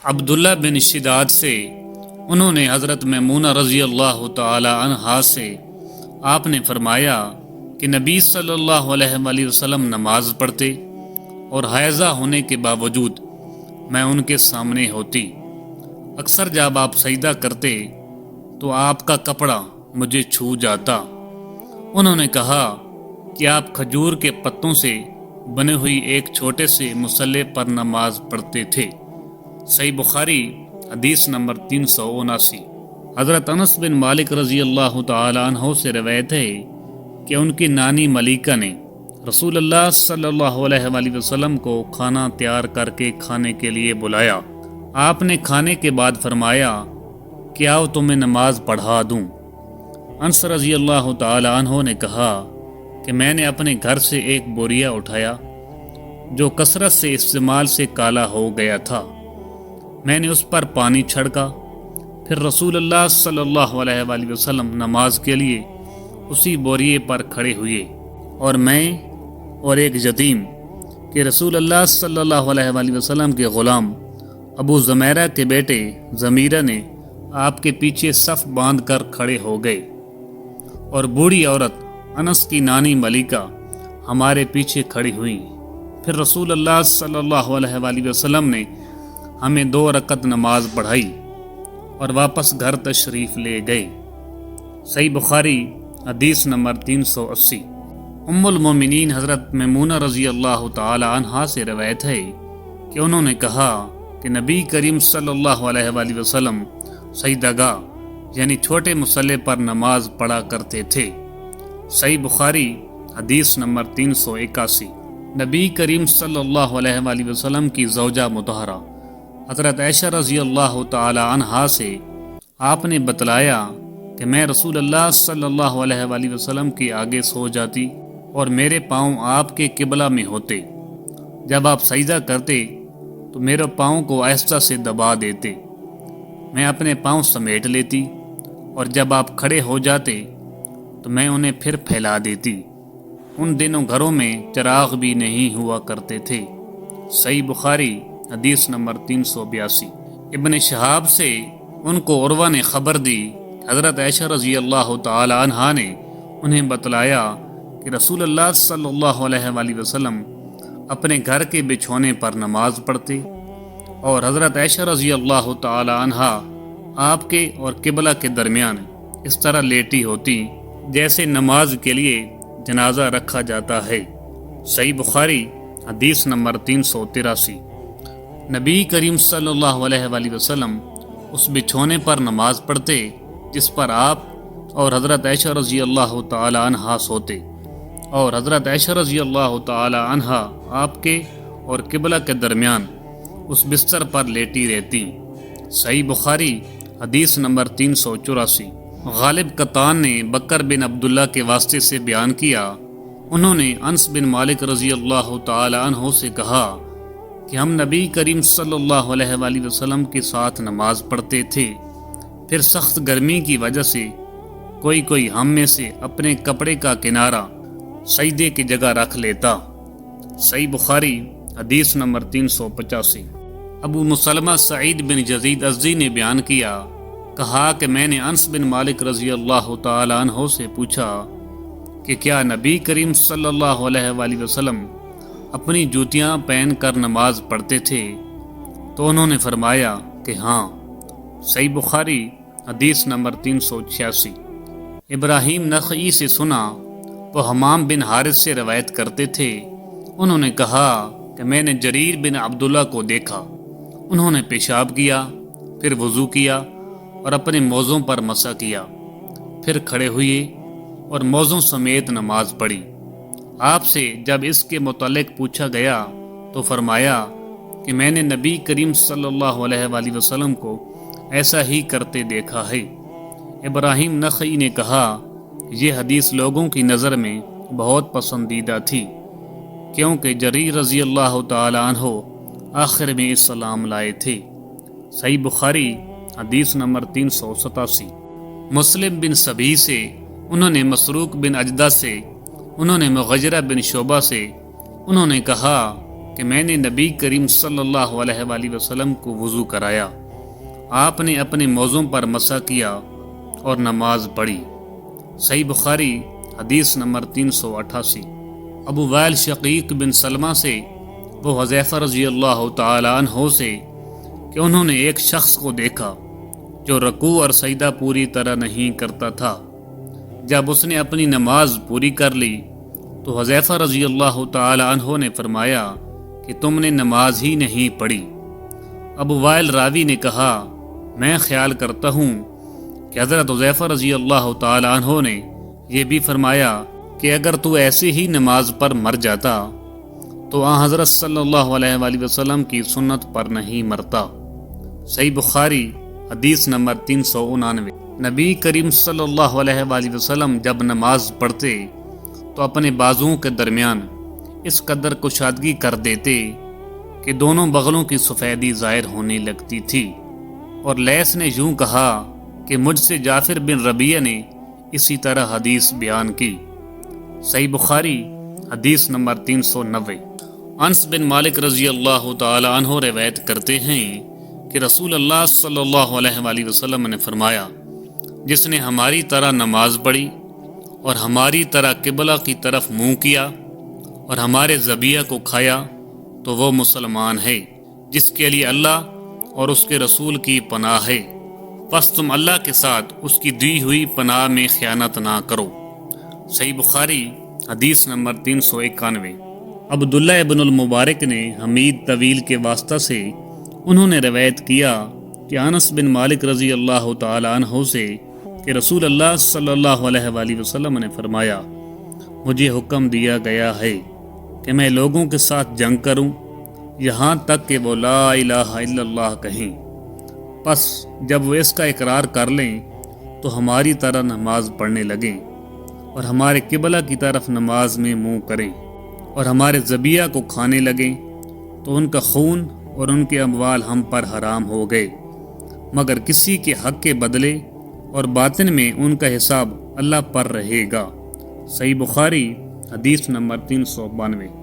عبداللہ بن شداد سے انہوں نے حضرت میمونہ رضی اللہ تعالی عنہا سے آپ نے فرمایا کہ نبی صلی اللہ علیہ وآلہ وسلم نماز پڑھتے اور حائضہ ہونے کے باوجود میں ان کے سامنے ہوتی۔ اکثر جب آپ سجدہ کرتے تو آپ کا کپڑا مجھے چھو جاتا۔ انہوں نے کہا کہ آپ کھجور کے پتوں سے بنے ہوئی ایک چھوٹے سے مصلے پر نماز پڑھتے تھے۔ صحیح بخاری حدیث نمبر 379۔ حضرت انس بن مالک رضی اللہ تعالی عنہ سے روایت ہے کہ ان کی نانی ملیکہ نے رسول اللہ صلی اللہ علیہ وآلہ وسلم کو کھانا تیار کر کے کھانے کے لیے بلایا۔ آپ نے کھانے کے بعد فرمایا کہ آؤ تمہیں نماز پڑھا دوں۔ انس رضی اللہ تعالی عنہ نے کہا کہ میں نے اپنے گھر سے ایک بوریا اٹھایا جو کثرت سے استعمال سے کالا ہو گیا تھا۔ میں نے اس پر پانی چھڑکا، پھر رسول اللہ صلی اللہ علیہ وآلہ وسلم نماز کے لیے اسی بوریے پر کھڑے ہوئے، اور میں اور ایک یتیم کہ رسول اللہ صلی اللہ علیہ وآلہ وسلم کے غلام ابو زمیرہ کے بیٹے ضمیرہ نے آپ کے پیچھے صف باندھ کر کھڑے ہو گئے، اور بوڑھی عورت انس کی نانی ملیکہ ہمارے پیچھے کھڑی ہوئیں۔ پھر رسول اللہ صلی اللہ علیہ وآلہ وسلم نے ہمیں 2 رکعت نماز پڑھائی اور واپس گھر تشریف لے گئے۔ صحیح بخاری حدیث نمبر 380۔ ام المومنین حضرت میمونہ رضی اللہ تعالی عنہا سے روایت ہے کہ انہوں نے کہا کہ نبی کریم صلی اللہ علیہ وآلہ وسلم سجدہ گاہ یعنی چھوٹے مصلے پر نماز پڑھا کرتے تھے۔ صحیح بخاری حدیث نمبر 381۔ نبی کریم صلی اللہ علیہ وآلہ وسلم کی زوجہ مطہرہ حضرت عائشہ رضی اللہ تعالی عنہا سے آپ نے بتلایا کہ میں رسول اللہ صلی اللہ علیہ وآلہ وسلم کے آگے سو جاتی اور میرے پاؤں آپ کے قبلہ میں ہوتے۔ جب آپ سجدہ کرتے تو میرے پاؤں کو آہستہ سے دبا دیتے، میں اپنے پاؤں سمیٹ لیتی، اور جب آپ کھڑے ہو جاتے تو میں انہیں پھر پھیلا دیتی۔ ان دنوں گھروں میں چراغ بھی نہیں ہوا کرتے تھے۔ صحیح بخاری حدیث نمبر 382۔ ابن شہاب سے ان کو عروہ نے خبر دی، حضرت عائشہ رضی اللہ تعالی عنہا نے انہیں بتلایا کہ رسول اللہ صلی اللہ علیہ وآلہ وسلم اپنے گھر کے بچھونے پر نماز پڑھتے، اور حضرت عائشہ رضی اللہ تعالی عنہا آپ کے اور قبلہ کے درمیان اس طرح لیٹی ہوتی جیسے نماز کے لیے جنازہ رکھا جاتا ہے۔ صحیح بخاری حدیث نمبر 383۔ نبی کریم صلی اللہ علیہ وآلہ وسلم اس بچھونے پر نماز پڑھتے جس پر آپ اور حضرت عائشہ رضی اللہ تعالی عنہا سوتے، اور حضرت عائشہ رضی اللہ تعالی عنہا آپ کے اور قبلہ کے درمیان اس بستر پر لیٹی رہتی۔ صحیح بخاری حدیث نمبر 384۔ غالب قطان نے بکر بن عبداللہ کے واسطے سے بیان کیا، انہوں نے انس بن مالک رضی اللہ تعالی عنہ سے کہا کہ ہم نبی کریم صلی اللہ علیہ وآلہ وسلم کے ساتھ نماز پڑھتے تھے، پھر سخت گرمی کی وجہ سے کوئی ہم میں سے اپنے کپڑے کا کنارہ سجدے کی جگہ رکھ لیتا۔ صحیح بخاری حدیث نمبر 385۔ ابو مسلمہ سعید بن یزید ازدی نے بیان کیا، کہا کہ میں نے انس بن مالک رضی اللہ تعالی عنہ سے پوچھا کہ کیا نبی کریم صلی اللہ علیہ وآلہ وسلم اپنی جوتیاں پہن کر نماز پڑھتے تھے؟ تو انہوں نے فرمایا کہ ہاں۔ صحیح بخاری حدیث نمبر 386۔ ابراہیم نخعی سے سنا، وہ حمام بن حارث سے روایت کرتے تھے، انہوں نے کہا کہ میں نے جریر بن عبداللہ کو دیکھا، انہوں نے پیشاب کیا، پھر وضو کیا اور اپنے موزوں پر مسح کیا، پھر کھڑے ہوئے اور موزوں سمیت نماز پڑھی۔ آپ سے جب اس کے متعلق پوچھا گیا تو فرمایا کہ میں نے نبی کریم صلی اللہ علیہ وآلہ وسلم کو ایسا ہی کرتے دیکھا ہے۔ ابراہیم نخعی نے کہا یہ حدیث لوگوں کی نظر میں بہت پسندیدہ تھی، کیونکہ جریر رضی اللہ تعالی عنہ آخر میں اسلام لائے تھے۔ صحیح بخاری حدیث نمبر 387۔ مسلم بن سبی سے انہوں نے مسروق بن اجدہ سے، انہوں نے مغیرہ بن شعبہ سے، انہوں نے کہا کہ میں نے نبی کریم صلی اللہ علیہ وآلہ وسلم کو وضو کرایا، آپ نے اپنے موزوں پر مسح کیا اور نماز پڑھی۔ صحیح بخاری حدیث نمبر 388۔ ابو وائل شقیق بن سلمہ سے وہ حذیفہ رضی اللہ تعالی عنہ سے کہ انہوں نے ایک شخص کو دیکھا جو رکوع اور سجدہ پوری طرح نہیں کرتا تھا۔ جب اس نے اپنی نماز پوری کر لی تو حذیفہ رضی اللہ تعالی عنہ نے فرمایا کہ تم نے نماز ہی نہیں پڑھی۔ ابو وائل راوی نے کہا، میں خیال کرتا ہوں کہ حضرت حذیفہ رضی اللہ تعالی عنہ نے یہ بھی فرمایا کہ اگر تو ایسے ہی نماز پر مر جاتا تو حضرت صلی اللہ علیہ وآلہ وسلم کی سنت پر نہیں مرتا۔ صحیح بخاری حدیث نمبر 399۔ نبی کریم صلی اللہ علیہ وآلہ وسلم جب نماز پڑھتے تو اپنے بازوؤں کے درمیان اس قدر کشادگی کر دیتے کہ دونوں بغلوں کی سفیدی ظاہر ہونے لگتی تھی، اور لیث نے یوں کہا کہ مجھ سے جعفر بن ربیعہ نے اسی طرح حدیث بیان کی۔ صحیح بخاری حدیث نمبر 390۔ انس بن مالک رضی اللہ تعالی عنہ روایت کرتے ہیں کہ رسول اللہ صلی اللہ علیہ وآلہ وسلم نے فرمایا، جس نے ہماری طرح نماز پڑھی اور ہماری طرح قبلہ کی طرف منہ کیا اور ہمارے ذبیحہ کو کھایا تو وہ مسلمان ہے جس کے لیے اللہ اور اس کے رسول کی پناہ ہے، پس تم اللہ کے ساتھ اس کی دی ہوئی پناہ میں خیانت نہ کرو۔ صحیح بخاری حدیث نمبر 391۔ عبداللہ ابن المبارک نے حمید طویل کے واسطہ سے انہوں نے روایت کیا کہ انس بن مالک رضی اللہ تعالی عنہ سے کہ رسول اللہ صلی اللہ علیہ وآلہ وسلم نے فرمایا، مجھے حکم دیا گیا ہے کہ میں لوگوں کے ساتھ جنگ کروں یہاں تک کہ وہ لا الہ الا اللہ کہیں، پس جب وہ اس کا اقرار کر لیں تو ہماری طرح نماز پڑھنے لگیں اور ہمارے قبلہ کی طرف نماز میں منہ کریں اور ہمارے ذبیحہ کو کھانے لگیں تو ان کا خون اور ان کے اموال ہم پر حرام ہو گئے، مگر کسی کے حق کے بدلے اور باطن میں ان کا حساب اللہ پر رہے گا۔ صحیح بخاری حدیث نمبر 392۔